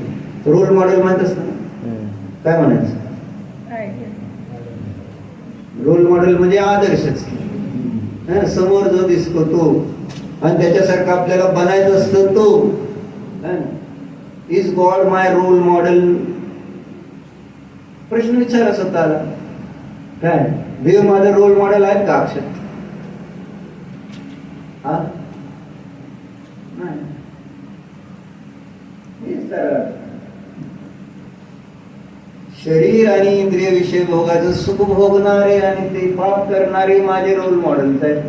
रोल मॉडेल म्हणत ना, काय म्हणायचं? रोल मॉडेल म्हणजे आदर्शच. समोर जो दिसतो तो आणि त्याच्यासारखं आपल्याला बनायचं असतं तो. Is God my role model? प्रश्न विचारा स्वतःला. काय देव माझं रोल मॉडेल आहेत का? अक्षर शरीर आणि इंद्रिय विषय भोगाचं सुख भोगणारे आणि ते पाप करणारे माझे रोल मॉडेल्स आहेत.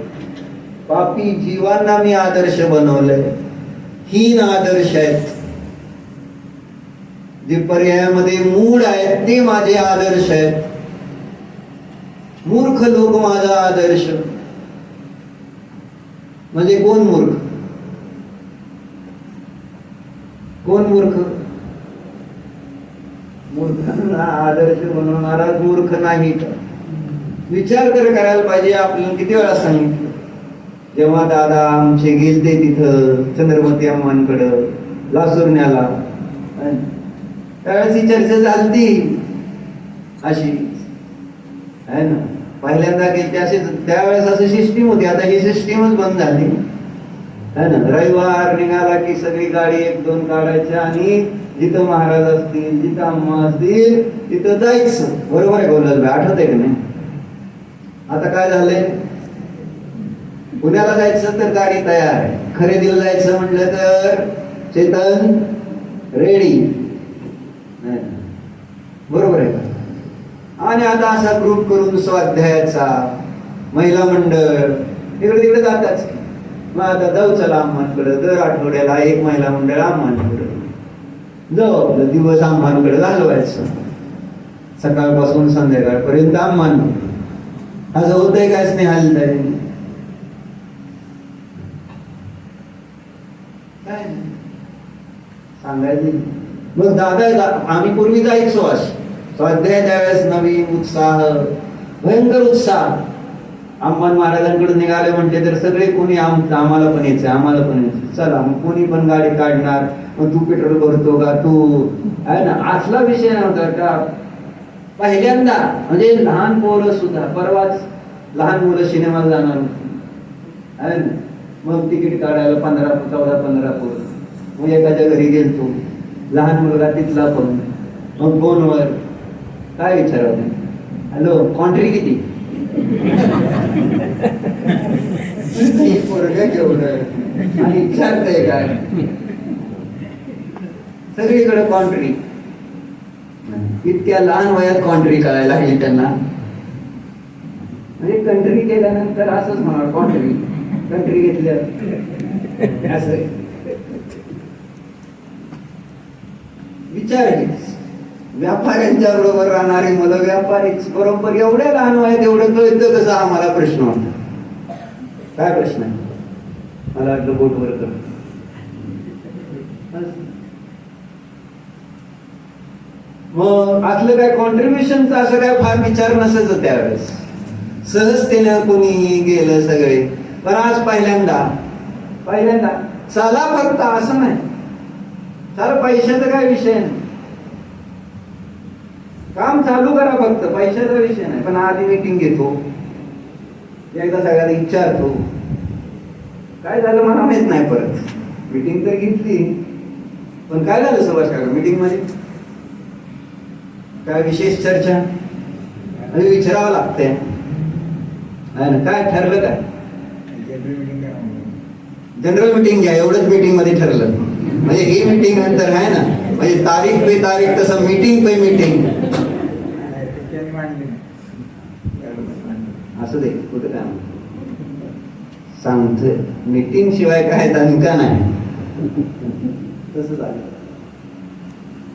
पापी जीवांना मी आदर्श बनवलंय. हीन आदर्श आहेत, जे पर्यायामध्ये मूढ आहेत ते माझे आदर्श आहेत. मूर्ख लोक माझा आदर्श. म्हणजे कोण मूर्ख? कोण मूर्ख? मूर्खांना आदर्श बनवणारा मूर्ख नाही का? विचार तर करायला पाहिजे. आपल्याला किती वेळा सांगितलं, जेव्हा दादा आमचे गेलते तिथं चंद्रमती अम्मांकडं लासुरण्याला, त्यावेळेस ही चर्चा झाली अशी आहे ना. पहिल्यांदा गेलते असे, त्यावेळेस असं सिस्टीम होती. आता ही सिस्टीमच बंद झाली है ना. रविवार निघाला की सगळी गाडी एक दोन काढायच्या आणि जिथं महाराज असतील, जिथं अम्मा असतील तिथं जायचं. बरोबर आहे बोलत, आठवत आहे की नाही? आता काय झालंय, पुण्याला जायचं तर गाडी तयार आहे, खरेदीला जायचं म्हटलं तर चेतन रेडी, बरोबर आहे का? आणि आता असा ग्रुप करून स्वाध्यायाचा महिला मंडळ इकडे तिकडे जाताच. मग आता जाऊ चला अम्मांकडे. दर आठवड्याला एक महिला मंडळ अम्मांकडे जाऊ. आपलं दिवस अम्मांकडे घालवायचं, सकाळपासून संध्याकाळपर्यंत अम्मांकडे. असं होतंय काय स्नेहालताई? काय सांगायचं. मग दादा आम्ही पूर्वी जायचो अशी स्वाध्याय, त्यावेळेस नवीन उत्साह, भयंकर उत्साह. अम्मान महाराजांकडे निघाले म्हटले तर सगळे कोणी आम्हाला पण यायचं, आम्हाला पण यायचं. चला मग कोणी पण गाडी काढणार. मग तू पेट्रोल भरतो का तू, आहे ना. असला विषय नव्हता का. पहिल्यांदा म्हणजे लहान पोरं सुद्धा, परवाच लहान मुलं सिनेमाला जाणार होती आहे ना. मग तिकीट काढायला 14-15 पोरं. मग एखाद्या घरी गेलतो, लहान मुलगा तिथला पण. मग फोनवर काय विचारलं, हॅलो कॉन्ट्री किती? आणि विचारतंय काय, सगळीकडे कॉन्ट्री. इतक्या लहान वयात कॉन्ट्री करायला लागली त्यांना. म्हणजे कंट्री केल्यानंतर असंच म्हणा, कॉन्ट्री कंट्री घेतल्या असं विचार हेच. व्यापाऱ्यांच्या बरोबर राहणारी मुलं व्यापारीच बरोबर एवढ्या लहान वयात एवढं कळतं कसं, आम्हाला प्रश्न होता. काय प्रश्न आहे? मला वाटलं बोटवर कर. मग असलं काय कॉन्ट्रीब्युशनचा असं काय फार विचार नसायचं त्यावेळेस. सहजतेनं कोणी गेलं सगळे. पण आज पहिल्यांदा चला फक्त असं नाही. चला पैशाचा काय विषय नाही, काम चालू करा फक्त, पैशाचा विषय नाही. पण आधी मीटिंग घेतो, एकदा सगळ्यांना विचारतो काय झालं मला माहित नाही. परत मीटिंग तर घेतली, पण काय झालं सुभाष काका मीटिंग मध्ये? काय विशेष चर्चा? विचारावं लागतंय. आहे ना? काय ठरलं काय? जनरल मीटिंग घ्या, एवढंच मीटिंग मध्ये ठरलं. म्हणजे ही मीटिंग नंतर आहे ना, म्हणजे तारीख पे तारीख, तसं मीटिंग पे मीटिंग. असं दे, कुठं काय सांगतोय, मीटिंग शिवाय काय दणका नाही. तसं झालं,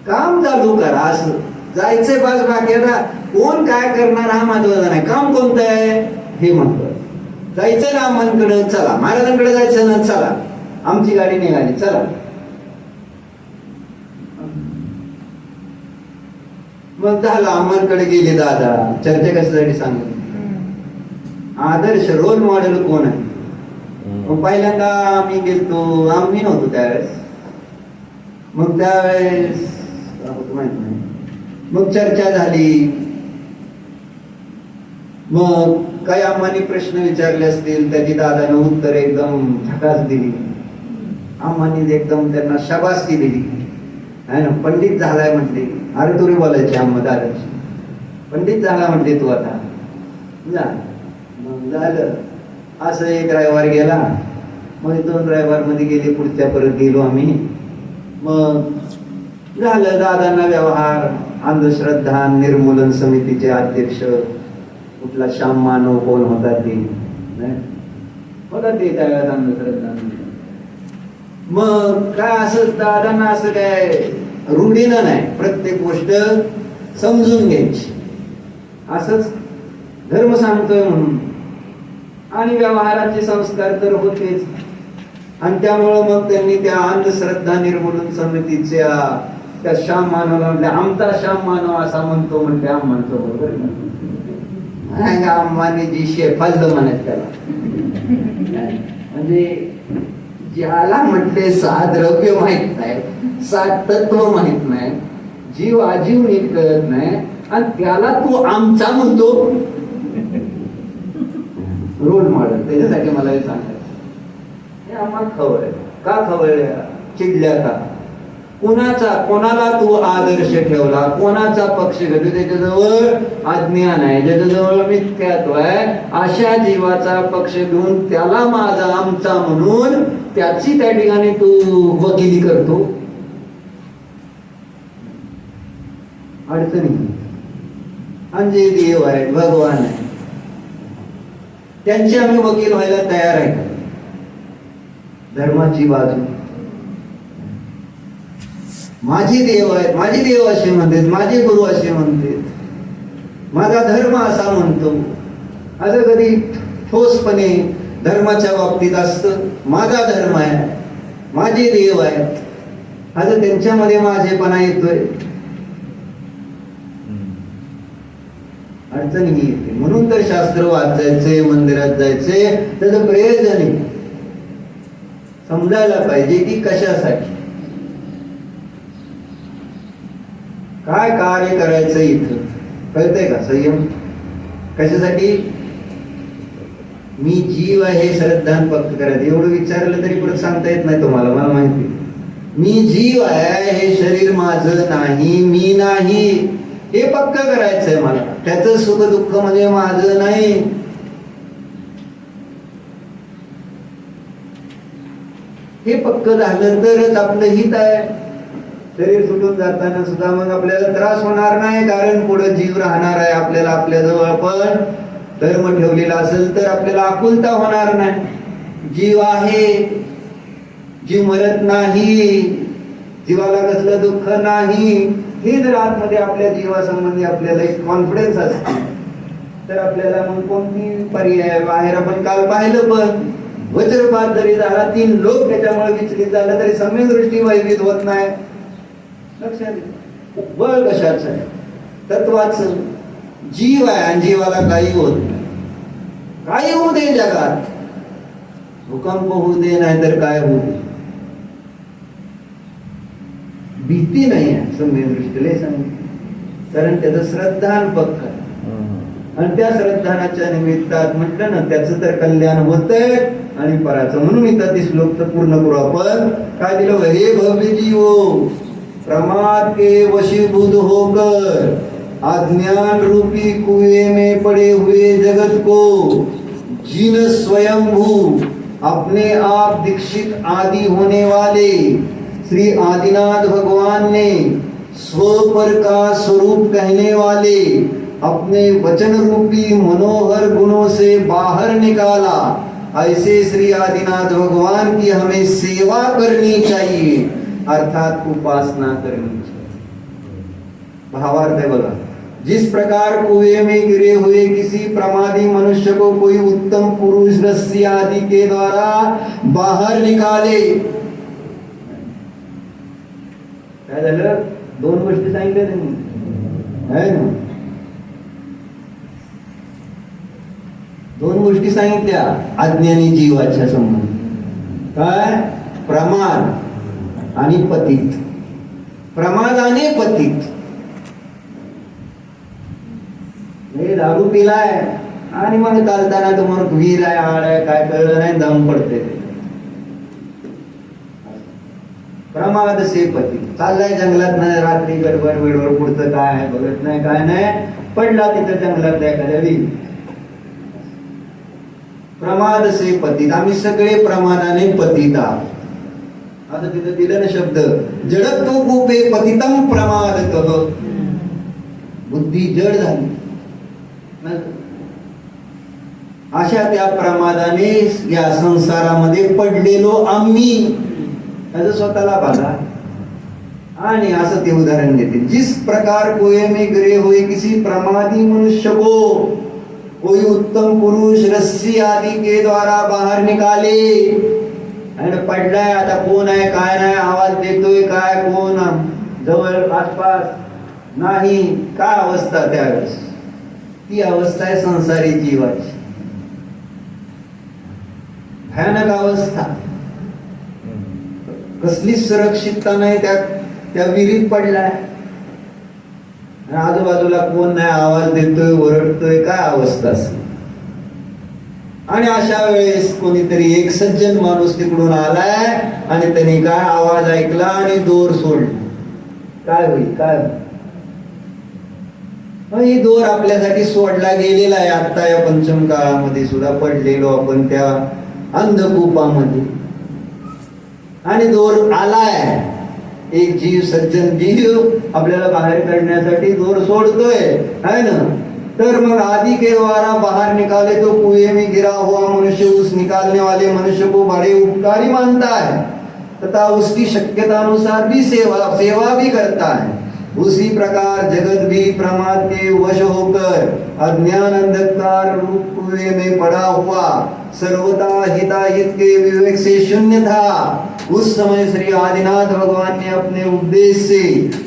काम चालू करा. असं जायचंय बस, बाकी आता कोण काय करणार हा महत्वाचा नाही. काम कोणतं आहे हे महत्वाचं. जायचं रामांकडे, चला. महाराजांकडे जायचं ना, चला. आमची गाडी निघाली, चला. मग झालं, अम्मांकडे गेले दादा. चर्चा कशासाठी सांगत, आदर्श रोल मॉडेल कोण आहे. मग पहिल्यांदा आम्ही गेलतो, आम्ही नव्हतो त्यावेळेस. मग त्यावेळेस माहित नाही. मग चर्चा झाली. मग काही आम्हाने प्रश्न विचारले असतील, त्याची दादाने उत्तर एकदम झकास दिली. आम्हाने एकदम त्यांना शाबासकी दिली, आहे ना. पंडित झालाय म्हटले, अरे तुरी बोलायचे आम्हा दादाची. पंडित झाला म्हटले तू आता, मग झालं. असं एक रविवार गेला, मग 2 रविवार मध्ये गेले. पुढच्या परत गेलो आम्ही. मग झालं, दादांना व्यवहार. अंधश्रद्धा निर्मूलन समितीचे अध्यक्ष कुठला श्याम मानव कोण होता ते होता, ते त्यावेळेस अंधश्रद्धा. मग काय असं दादांना असं काय रूढीनं नाही, प्रत्येक गोष्ट समजून घ्यायची. असंच धर्म सांगतोय म्हणून. आणि व्यवहाराचे संस्कार तर होतेच. आणि त्यामुळं मग त्यांनी त्या अंधश्रद्धा निर्मूलन समितीच्या त्या श्याम मानवला म्हटले, आमचा श्याम मानव असा म्हणतो, म्हणते आम म्हणतो. बरोबर आम्हाने जी शेफालद म्हणत त्याला, म्हणजे ज्याला म्हटले 6 द्रव्य माहित नाही, 7 तत्व माहित नाही, जीव आजीव नीट कळत नाही, आणि त्याला तू आमचा म्हणतो. Role model. त्याच्यासाठी मला हे सांगायचं, हे आम्हाला खवळ. का खवळल्या, चिडल्या का? कोणाला तू आदर्श ठेवला, कोणाचा पक्ष घेतो, त्याच्याजवळ अज्ञान आहे, ज्याच्याजवळ मिथ्यात्व आहे, अशा जीवाचा पक्ष घेऊन त्याला माझा आमचा म्हणून त्याची त्या ठिकाणी तू वकिली करतो. अडचणी. आणि जे देव आहे, भगवान आहे, त्यांची आम्ही वकील व्हायला तयार आहे का? धर्माची बाजू, माझी देव आहेत, माझी देव असे म्हणतात, माझे गुरु असे म्हणतात, माझा धर्म असा म्हणतो. असं कधी ठोसपणे धर्माच्या बाबतीत असतं, माझा धर्म आहे, माझे देव आहेत, असं त्यांच्यामध्ये माझेपणा येतोय. अडचणी ही येते. म्हणून तर शास्त्र वाचायचे, मंदिरात जायचे, त्याचं प्रयोजन आहे. समजायला पाहिजे की कशासाठी काय कार्य करायचं इथं, कळतंय का? संयम कशासाठी? मी जीव आहे हे श्रद्धान पक्क करायचं. एवढं विचारलं तरी परत सांगता येत नाही तुम्हाला, मला माहिती. मी जीव आहे, हे शरीर माझं नाही, मी नाही, हे पक्क करायचंय मला. त्याचं सुख दुःख म्हणजे माझं नाही. हे पक्क झालं तरच आपलं हित आहे. शरीर सुटून जाताना सुद्धा मग आपल्याला त्रास होणार नाही, कारण पुढे जीव राहणार आहे आपल्याला. आपल्याजवळ आपण धर्म ठेवलेला असेल तर आपल्याला आकुलता होणार नाही. जीव आहे, जीव मरत नाही, जीवाला कसलं दुःख नाही. हे जर आतमध्ये आपल्या जीवासंबंधी आपल्याला एक कॉन्फिडन्स असते तर आपल्याला मग कोणती पर्याय. बाहेर आपण काल पाहिलं, पण वज्रपात जरी झाला, 3 लोक त्याच्यामुळे विचलित झाला तरी सम्यक दृष्टी वैविध होत नाही. लक्षात बळ कशाचं आहे? तत्वाचं. जीव आहे आणि जीवाला काही होत नाही. काही होऊ दे जगात, भूकंप होऊ दे नाही तर काय होऊ दे, भीती नाही आहे सम्यक दृष्टीला सांगितलं. कारण त्याचं श्रद्धान पक्क आहे. आणि त्या श्रद्धानाच्या निमित्तात म्हटलं ना, त्याचं तर कल्याण होतंय आणि पराचं. म्हणून इथं ते श्लोक तर पूर्ण करू आपण. काय दिलं? हे भव्य जीवो प्रमाद के वशीभूत होकर अज्ञान रूपी कुएं में पड़े हुए जगत को जिन स्वयंभू अपने आप दीक्षित आदि होने वाले श्री आदिनाथ भगवान ने स्वपर का स्वरूप कहने वाले अपने वचन रूपी मनोहर गुणों से बाहर निकाला, ऐसे श्री आदिनाथ भगवान की हमें सेवा करनी चाहिए, अर्थात उपासना करनी चाहिए। भावार्थ है बघा, जिस प्रकार कुएं में गिरे हुए किसी प्रमादी मनुष्य को कोई उत्तम पुरुष रस्सी आदि के द्वारा बाहर निकाले, काय झालं? दोन गोष्टी सांगितल्या त्यांनी, है ना? दोन गोष्टी सांगितल्या अज्ञानी जीवाच्या संबंध, काय? प्रमाद आणि पतित, प्रमादाने पतित। हे दारू पिलाय आणि मग चालताना तुम्हाला विहीर आहे, आड आहे, काय कळलं नाही, दम पडते, प्रमाद से पती। चाललाय जंगलात, नाही रात्री गडबड वेळवर पुढचं काय आहे बघत नाही, काय नाही, पडला तिथं जंगलात एखाद्या विहीर, प्रमाद से पतित। आम्ही सगळे प्रमादाने पतित आहोत। आता तिथं दिलं ना शब्द, जडत्व कूपे पतितम प्रमादतः, बुद्धी जड झाली, अशा त्या प्रमादाने या संसारामध्ये पडलेलो आम्ही, असं स्वतःला बघा। आणि असं ते उदाहरण देते, जिस प्रकार कुएं में गिरे हुए किसी प्रमादी मनुष्य को कोई उत्तम पुरुष रस्सी आदि के द्वारा बाहर निकाले, आणि पडलाय, आता कोण आहे काय नाही, आवाज देतोय काय, कोण जवळ आसपास नाही, काय अवस्था त्यावेळेस, ती अवस्था आहे संसारी जीवाची, भयानक अवस्था, कसलीच सुरक्षितता नाही, त्या विहिरीत पडलाय, आजूबाजूला कोण नाही, आवाज देतोय, ओरडतोय, काय अवस्था असेल। आणि अशा वेळेस कोणीतरी एक सज्जन माणूस तिकडून आलाय आणि त्यांनी काय आवाज ऐकला आणि दोर सोडला, काय होईल? काय ही दोर आपल्यासाठी सोडला गेलेला आहे। आता या पंचम काळामध्ये सुद्धा पडलेलो आपण त्या अंधकूपामध्ये, आणि दोर आलाय, एक जीव, सज्जन जीव आपल्याला बाहेर काढण्यासाठी दोर सोडतोय, है ना? तर मग आदि के द्वारा बाहर निकाले तो कुएं में गिरा हुआ मनुष्य उस निकालने वाले मनुष्य को बड़े उपकारी मानता है तथा उसकी शक्यता अनुसार भी सेवा भी करता है। उसी प्रकार जगत भी प्रमाद के वश होकर अज्ञान अंधकार रूप कुएं में पड़ा हुआ सर्वथा हिताहित के विवेक से शून्य था। उस समय श्री आदिनाथ भगवान ने अपने उपदेश से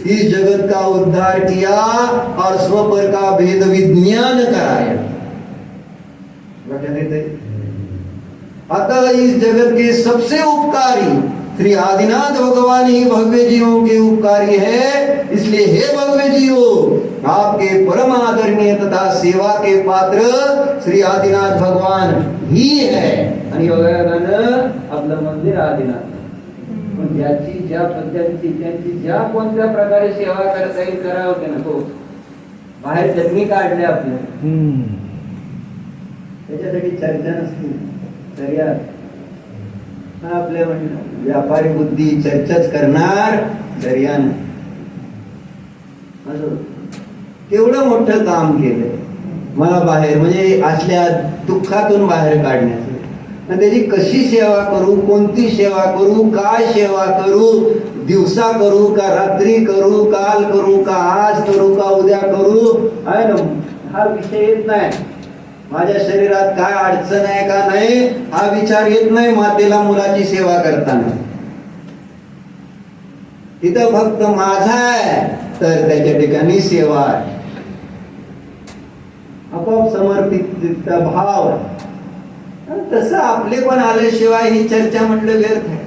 इस जगत का उद्धार किया और स्वपर का भेद विज्ञान कराया। अतः इस जगत के सबसे उपकारी श्री आदिनाथ भगवान ही भव्य जीवों के उपकारी है। इसलिए हे भव्य जीवो, आपके परम आदरणीय तथा सेवा के पात्र श्री आदिनाथ भगवान ही है। आणि आपलं मंदिर आदिनाथ, पण ज्याची ज्या पद्धतीची त्यांची ज्या कोणत्या प्रकारे सेवा करता येईल करावं ना, तो बाहेर त्यांनी काढले आपल्या, त्याच्यासाठी चर्चा नसते, चर्या आपल्या व्यापारी बुद्धी चर्चाच करणार, चर्या नाही। केवढं मोठं काम केलंय मला बाहेर, म्हणजे असल्या दुःखातून बाहेर काढण्याचं, आणि त्याची कशी सेवा करू, कोणती सेवा करू, काय सेवा करू, दिवसा करू का रात्री करू, काल करू का आज करू का उद्या करू, आहे ना, हा विषय येत नाही। माझ्या शरीरात काय अडचण आहे का नाही हा विचार येत नाही मातेला मुलाची सेवा करताना। तिथं फक्त माझा आहे तर त्याच्या ठिकाणी सेवा आहे, आपोआप समर्पित भाव। तसं आपले पण आल्याशिवाय ही चर्चा म्हटलं व्यर्थ आहे।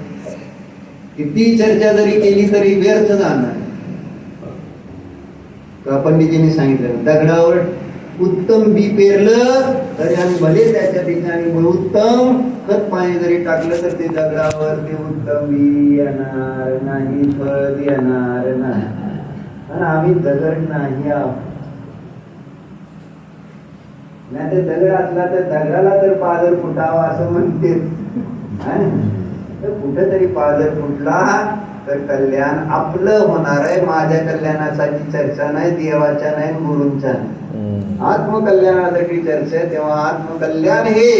किती चर्चा जरी केली तरी व्यर्थ जाणार। पंडितजींनी सांगितलं, दगडावर उत्तम बी पेरलं तरी आणि भले त्याच्या ठिकाणी उत्तम खत पाणी जरी टाकलं तर ते दगडावर ते उत्तम बी येणार नाही, फळ येणार नाही। आणि आम्ही दगड नाही आहोत, नाही तर दगड असला तर दगडाला तर पाजर फुटावा असं म्हणते. तर कुठेतरी पाजर फुटला तर कल्याण आपलं होणार आहे. माझ्या कल्याणासाठी चर्चा नाही, देवाच्या नाही, गुरूंच्या नाही, आत्मकल्याणासाठी चर्चा आहे. तेव्हा आत्मकल्याण हे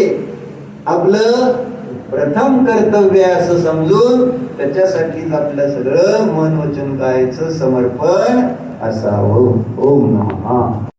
आपलं प्रथम कर्तव्य आहे असं समजून त्याच्यासाठीच आपलं सगळं मन वचन कायचं समर्पण असावं. ओम नमः.